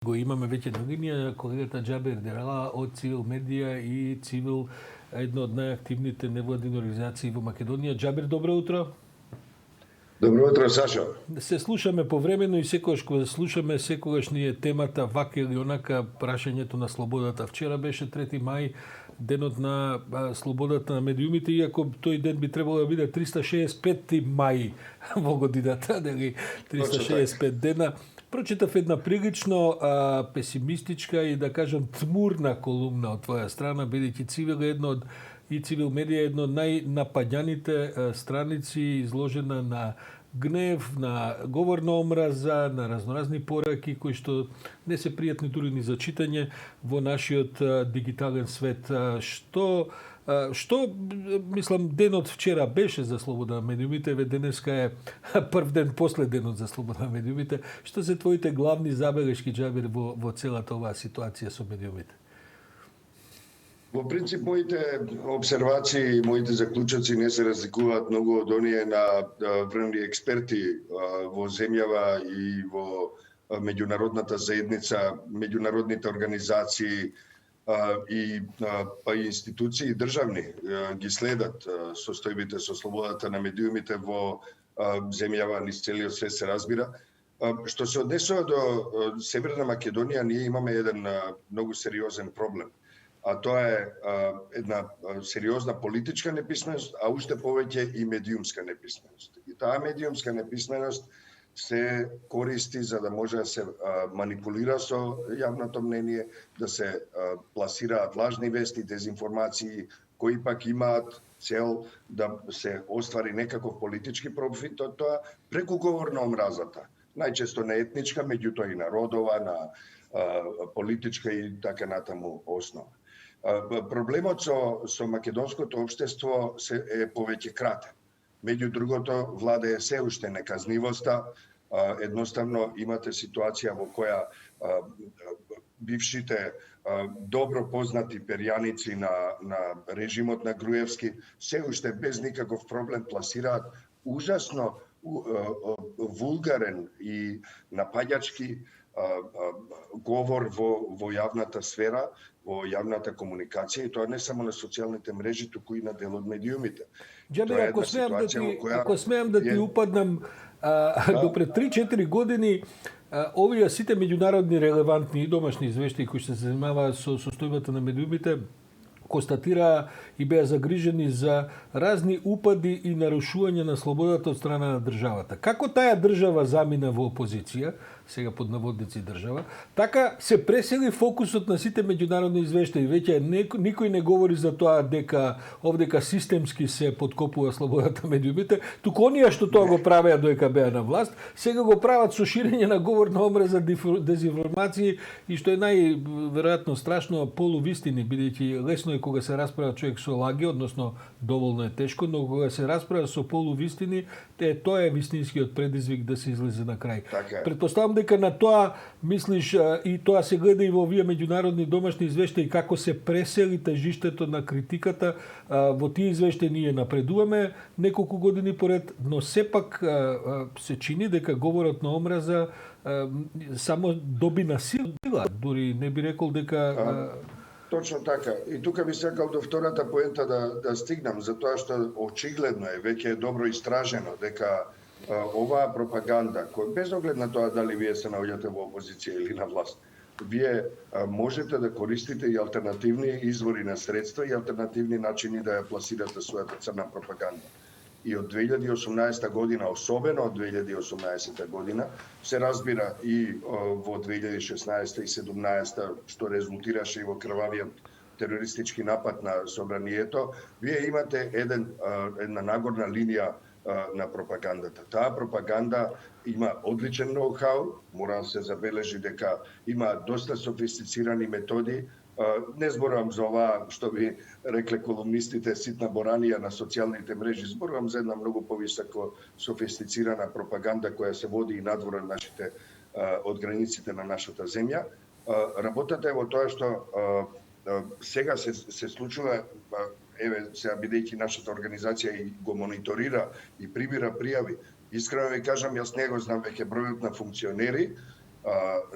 Го имаме веќе на линија колегата Џабер Дерала од Цивил Медија и Цивил, една од најактивните невладини организации во Македонија. Џабер, добро утро. Добро утро, Сашо. Се слушаме повремено и секогаш кога слушаме, секогаш ни е темата вака или онака, прашањето на слободата. Вчера беше 3 мај, денот на слободата на медиумите, иако тој ден би требало да биде 365 мај во годината, нели 365 дена. Прочитав една прилично песимистичка и да кажам тмурна колумна од твоја страна, бидејќи Цивил е едно од и Цивил Медија е едно од најнапаѓаните страници, изложена на гнев, на говор на омраза, на разноразни пораки кои што не се пријатни дури ни за читање во нашиот дигитален свет. Што мислам денот вчера беше за слобода на медиумите, ве денеска е прв ден после денот за слобода на медиумите. Што се твоите главни забелешки, Џабер, во целата оваа ситуација со медиумите? Во принцип, моите обсервации и моите заклучоци не се разликуваат многу од оние на врвни експерти во земјава и во меѓународната заедница, меѓународните организации и институции државни ги следат состојбите со слободата на медиумите во земјава низ целиот свет, се разбира. Што се однесува до Северна Македонија, ние имаме еден многу сериозен проблем. А тоа е една сериозна политичка неписменост, а уште повеќе и медиумска неписменост. И таа медиумска неписменост се користи за да може да се манипулира со јавното мнение, да се пласираат лажни вести, дезинформации, кои пак имаат цел да се оствари некаков политички профит од тоа преку говор на омразата. Најчесто не етничка, меѓутоа и народова, на политичка и така натаму основа. Проблемот со македонското општество е повеќе кратен. Меѓу другото, владее се уште неказнивоста. Едноставно имате ситуација во која бившите добро познати перјаници на режимот на Груевски се уште без никаков проблем пласираат ужасно вулгарен и напаѓачки говор во јавната сфера, во јавната комуникација, и тоа не само на социјалните мрежи, туку и на дел од медиумите. Џабер, ако смеам да ти упаднам, до пред 3-4 години овие сите меѓународни релевантни и домашни извештаи кои се занимаваат со состојбата на медиумите констатираа и беа загрижени за разни упади и нарушување на слободата од страна на државата. Како таа држава замина во опозиција, сега под наводници држава, така се пресели фокусот на сите меѓународни извештаи. Веќе никој не говори за тоа дека овдека системски се подкопува слободата на медиумите, туку оние што тоа го правеа додека беа на власт, сега го прават со ширење на говор на омраза, дезинформации и што е најверојатно страшно, полувистини, бидејќи лесно е кога се расправа човек со лаги, односно доволно е тешко, но кога се расправа со полувистини, тоа е вистинскиот предизвик да се излезе на крај. Претпоставам дека на тоа мислиш и тоа се гледа и во овие меѓународни домашни извештаи како се пресели тежиштето на критиката. Во тие извештаи ние напредуваме неколку години поред, но сепак се чини дека говорот на омраза само доби на сила. Дури не би рекол дека Точно така. И тука би сакал до втората поента да стигнам, затоа што очигледно е, веќе е добро истражено дека оваа пропаганда, без оглед на тоа дали вие се наоѓате во опозиција или на власт, вие можете да користите и алтернативни извори на средства и алтернативни начини да ја пласирате својата црна пропаганда. И од 2018 година, особено од 2018 година, се разбира и во 2016 и 2017, што резултираше и во крвавиот терористички напад на собранието, вие имате една нагорна линија на пропагандата. Таа пропаганда има одличен ноу-хау, мора да се забележи дека има доста софистицирани методи. Не зборувам за оваа, што би рекле колумнистите, ситна боранија на социјалните мрежи, зборувам за една многу повисоко софистицирана пропаганда која се води и надвор од границите на нашата земја. Работата е во тоа што сега се случува, сега бидејќи нашата организација и го мониторира и прибира пријави, искрено ви кажам, јас не го знам веќе бројот на функционери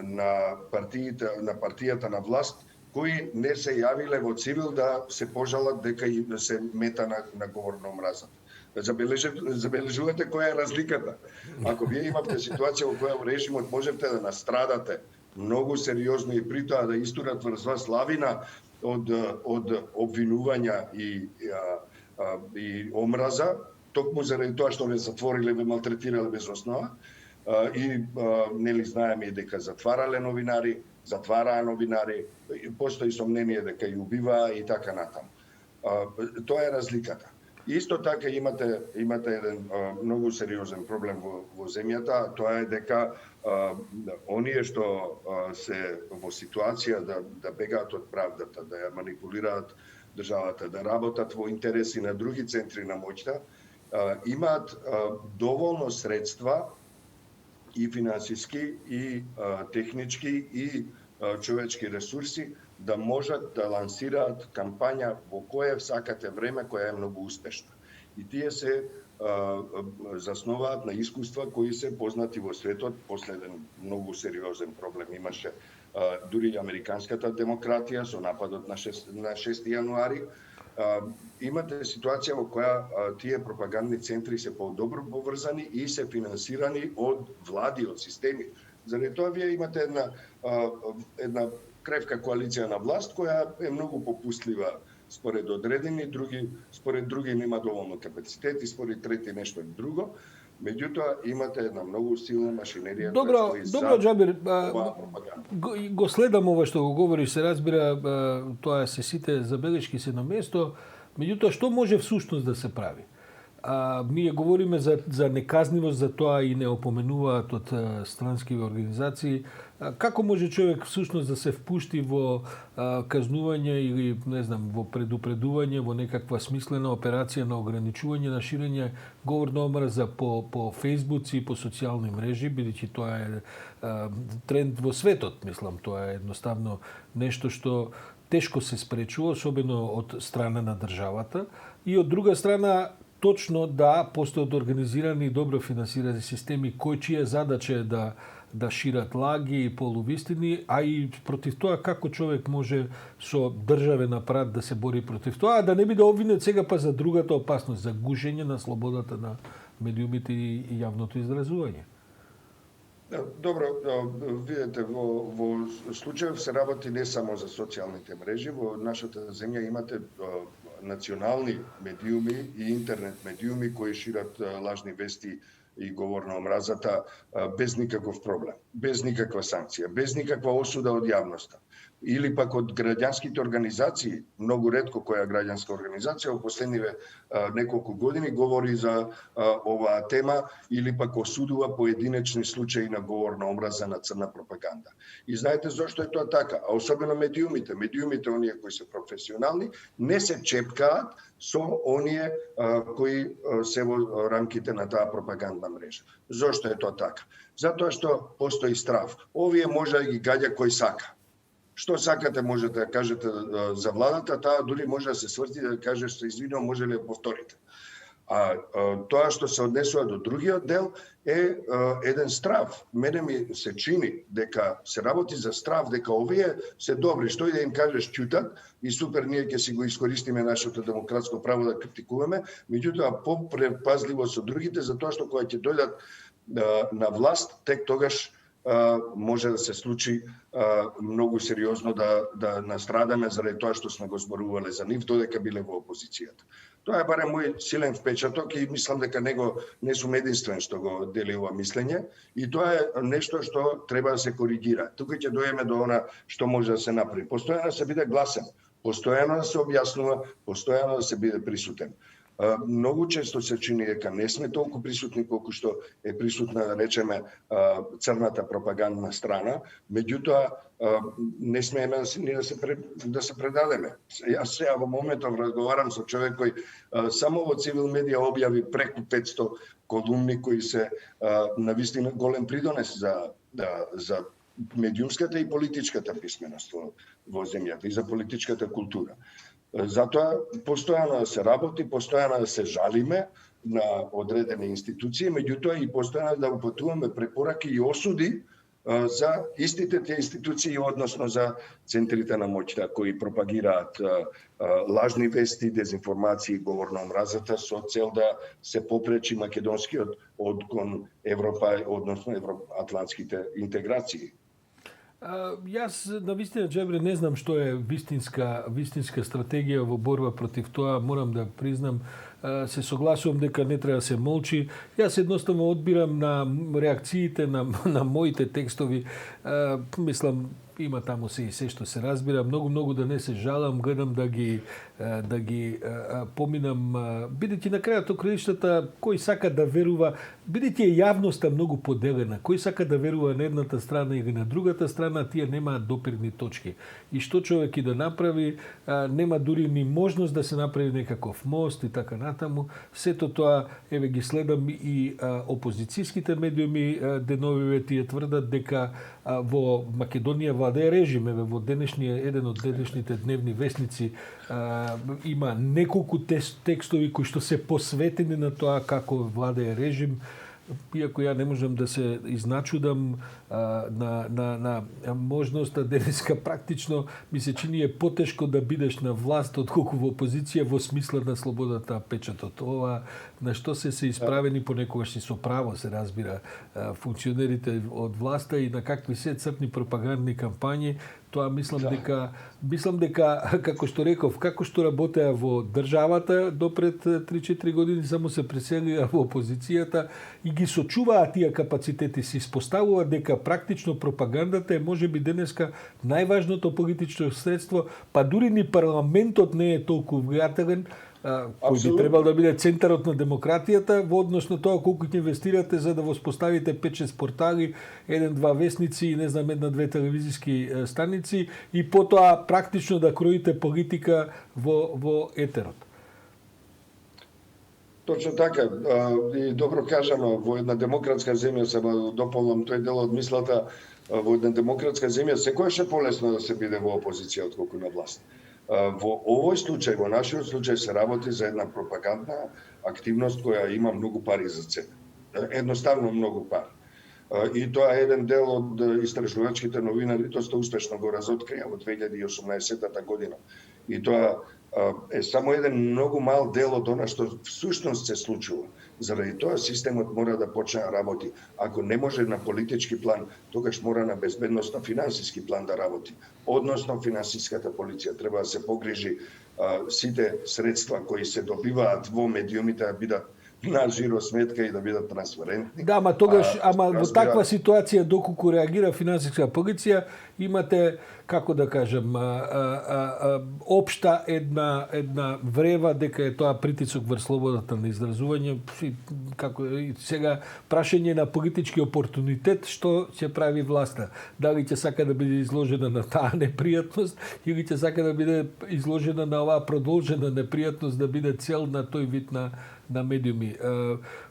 на партијата на власт, кои не се јавиле во цивил да се пожалат дека и се мета на говор на омразата. Забележувате која е разликата. Ако вие имате ситуација во која режимот можете да настрадате многу сериозно и при тоа да истурат врз вас лавина од обвинувања и омраза, токму заради тоа што ве затвориле, ве малтретирале без основа, и нели знаеме дека затварале новинари, затвараа новинари, постои сомнение дека и убиваа и така натаму. Тоа е разликата. Исто така имате еден многу сериозен проблем во земјата, тоа е дека оние што се во ситуација да бегаат од правдата, да ја манипулираат државата, да работат во интереси на други центри на моќта, имаат доволно средства и финансиски, и технички, и човечки ресурси да можат да лансираат кампања во кое сакате време, која е многу успешна. И тие се заснуваат на искуства кои се познати во светот. После еден многу сериозен проблем имаше дури и американската демократија со нападот на 6 јануари. Имате ситуација во која тие пропагандни центри се подобро поврзани и се финансирани од влади, од системи. Заради тоа вие имате една кревка коалиција на власт која е многу попустлива според одредени, според други нема доволно капацитет и според трети нешто друго. Меѓутоа имате една многу силна машинерија. Добро, Џабир, го следам ова што го говориш, се разбира, тоа се сите забелешки се на место. Меѓутоа, што може всушност да се прави? Ние говориме за неказнивост, за тоа и не опоменуваат од странски организации. Како може човек всушност да се впушти во казнување или, не знам, во предупредување, во некаква смислена операција на ограничување на ширење говор на омраза по фејсбуци и по социјални мрежи, бидејќи тоа е тренд во светот, мислам, тоа е едноставно нешто што тешко се спречува, особено од страна на државата, и од друга страна точно да постојат организирани и добро финансирани системи чија задача е да шират лаги и полувистини, а и против тоа како човек може со државен апарат да се бори против тоа, а да не биде обвинет сега па за другата опасност, за гушење на слободата на медиумите и јавното изразување. Добро, видете, во случајов се работи не само за социјалните мрежи, во нашата земја имате национални медиуми и интернет медиуми кои шират лажни вести и говор на омразата без никаков проблем, без никаква санкција, без никаква осуда од јавноста. Или пак од граѓанските организации, многу ретко која граѓанска организација во последниве неколку години говори за оваа тема или пак осудува поединечни случаи на говор на омраза, на црна пропаганда. И знаете зошто е тоа така? А особено медиумите, оние кои се професионални, не се чепкаат со оние кои се во рамките на таа пропагандна мрежа. Зошто е тоа така? Затоа што постои страв. Овие може да ги гаѓа кој сака. Што сакате можете да кажете за владата, таа дури може да се сврти да каже што извинувам, може ли да повторите. А тоа што се однесува до другиот дел е еден страв. Мене ми се чини дека се работи за страв, дека овие се добри, што и да им кажеш ќутат и супер, ние ќе си го искористиме нашето демократско право да критикуваме, меѓутоа попрепазливо со другите, затоа што кога ќе дојдат на власт, тек тогаш може да се случи многу сериозно да настрадаме заради тоа што сме го зборувале за нив додека биле во опозицијата. Тоа е барем мој силен впечаток и мислам дека не сум единствен што го дели ова мислење и тоа е нешто што треба да се коригира. Тука ќе дојдеме до она што може да се направи. Постојано да се биде гласен, постојано да се објаснува, постојано да се биде присутен. Многу често се чини дека не сме толку присутни колку што е присутна, да речеме, црната пропагандна страна, меѓутоа не смееме да се предадеме. Јас сега во моментов разговарам со човек кој само во цивил медија објави преку 500 колумни кои се навистина голем придонес за медиумската и политичката писменост во земјата и за политичката култура. Затоа постојано да се работи, постојано да се жалиме на одредени институции, меѓутоа и постојано да упатуваме препораки и осуди за истите тие институции, односно за центрите на моќта кои пропагираат лажни вести, дезинформации, говор на омразата со цел да се попречи македонскиот од кон Европа, односно евроатлантските интеграции. Јас навистина, Джебре, не знам што е вистинска стратегија во борба против тоа. Морам да признам, се согласувам дека не треба да се молчи. Јас едноставно одбирам на реакциите на моите текстови. Мислам, има таму се и се што се разбира. Многу да не се жалам, гледам да ги поминам. Бидејќи на крајот од краиштата, кој сака да верува, бидејќи е јавноста многу поделена, кој сака да верува на едната страна или на другата страна, тие немаат допирни точки. И што човек и да направи, нема дури ни можност да се направи некаков мост и така натаму. Сето тоа, еве ги следам и опозицијските медиуми деновиве тие тврдат дека во Македонија владее режим. Еве во еден од денешните дневни вестници има неколку текстови кои што се посветени на тоа како владее режим. Иако ја не можам да се изначудам на можноста денеска практично ми се чини е потешко да бидеш на власт отколку во опозиција во смисла на слободата печатот. Ова на што се исправени понекогаш и со право се разбира функционерите од власта и на какви се цртни пропагандни кампањи. Тоа мислам дека како што реков, како што работеа во државата допред 3-4 години, само се преселија во опозицијата и ги сочуваат тие капацитети, се испоставува дека практично пропагандата е можеби денеска најважното политичко средство, па дури ни парламентот не е толку влијателен, кој би требал да биде центарот на демократијата во однос на тоа колку ќе инвестирате за да воспоставите 5-6 портали, 1-2 вестници и не знам 1-2 телевизиски станици и потоа практично да кроите политика во етерот. Точно така. И добро кажано, во една демократска земја, само дополнам тој дел од мислата, во една демократска земја секојаш е полесно да се биде во опозиција отколку на власт. Во овој случај, во нашиот случај се работи за една пропагандна активност која има многу пари за себе. Едноставно многу пари. И тоа е еден дел од истражувачките новинари доста успешно го разоткрија во 2018 година. И тоа е само еден многу мал дел од она што всушност се случува. Заради тоа системот мора да почне да работи. Ако не може на политички план, тогаш мора на безбедносно финансиски план да работи. Односно финансиската полиција треба да се погрижи сите средства кои се добиваат во медиумите да бидат на жиро сметка и да бидат трансparentни. Да, ама во таква ситуација доколку реагира финансиска полиција, имате, како да кажем, општа една врева дека е тоа притисок врз слободата на изразување, како и сега прашање на политички опортунитет, што ќе прави власта. Дали ќе сака да биде изложена на таа непријатност или ќе сака да биде изложена на оваа продолжена непријатност да биде цел на тој вид на медиуми.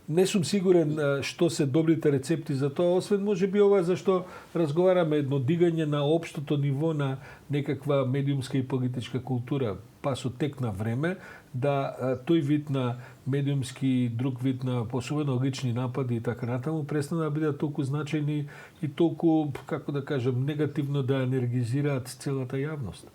Не сум сигурен што се добрите рецепти за тоа, освен можеби ова зашто разговараме едно дигање на општото ниво на некаква медиумска и политичка култура, па со тек на време да тој вид на медиумски, друг вид на особено лични напади и така натаму престана да бидат толку значајни и толку, како да кажем, негативно да енергизираат целата јавност.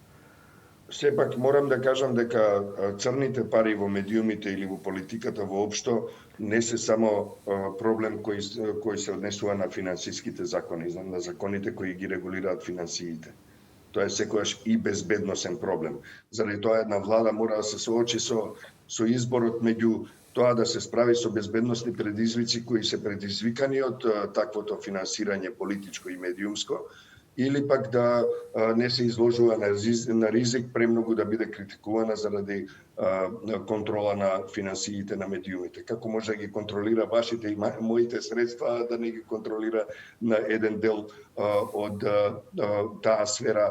Сепак морам да кажам дека црните пари во медиумите или во политиката воопшто не се само проблем кој се однесува на финансиските закони, на законите кои ги регулираат финансиите. Тоа е секогаш и безбедносен проблем. Заради тоа една влада мора да се соочи со изборот меѓу тоа да се справи со безбедносни предизвици кои се предизвикани од таквото финансирање политичко и медиумско, или пак да не се изложува на ризик премногу да биде критикувана заради контрола на финансиите на медиумите. Како може да ги контролира вашите и моите средства, да не ги контролира на еден дел од таа сфера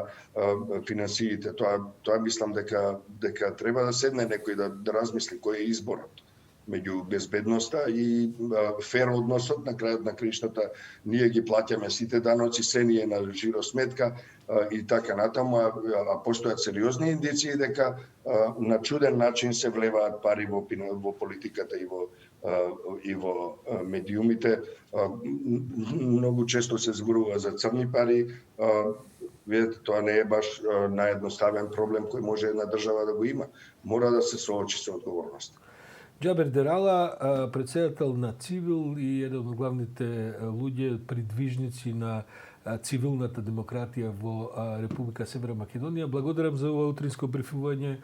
финансиите. Тоа мислам дека треба да седне некој да размисли кој е изборот. меѓу безбедноста и фер односот на крајот на краиштата. Ние ги плаќаме сите даноци, се ни е на жиросметка и така натаму, а постојат сериозни индиции дека на чуден начин се влеваат пари во политиката и во медиумите. Многу често се зборува за црни пари. Видете, тоа не е баш наједноставен проблем кој може една држава да го има. Мора да се соочи со одговорност. Џабер Дерала, председател на Цивил и еден од главните луѓе придвижници на цивилната демократија во Република Северна Македонија. Благодарам за ова утринско брифување.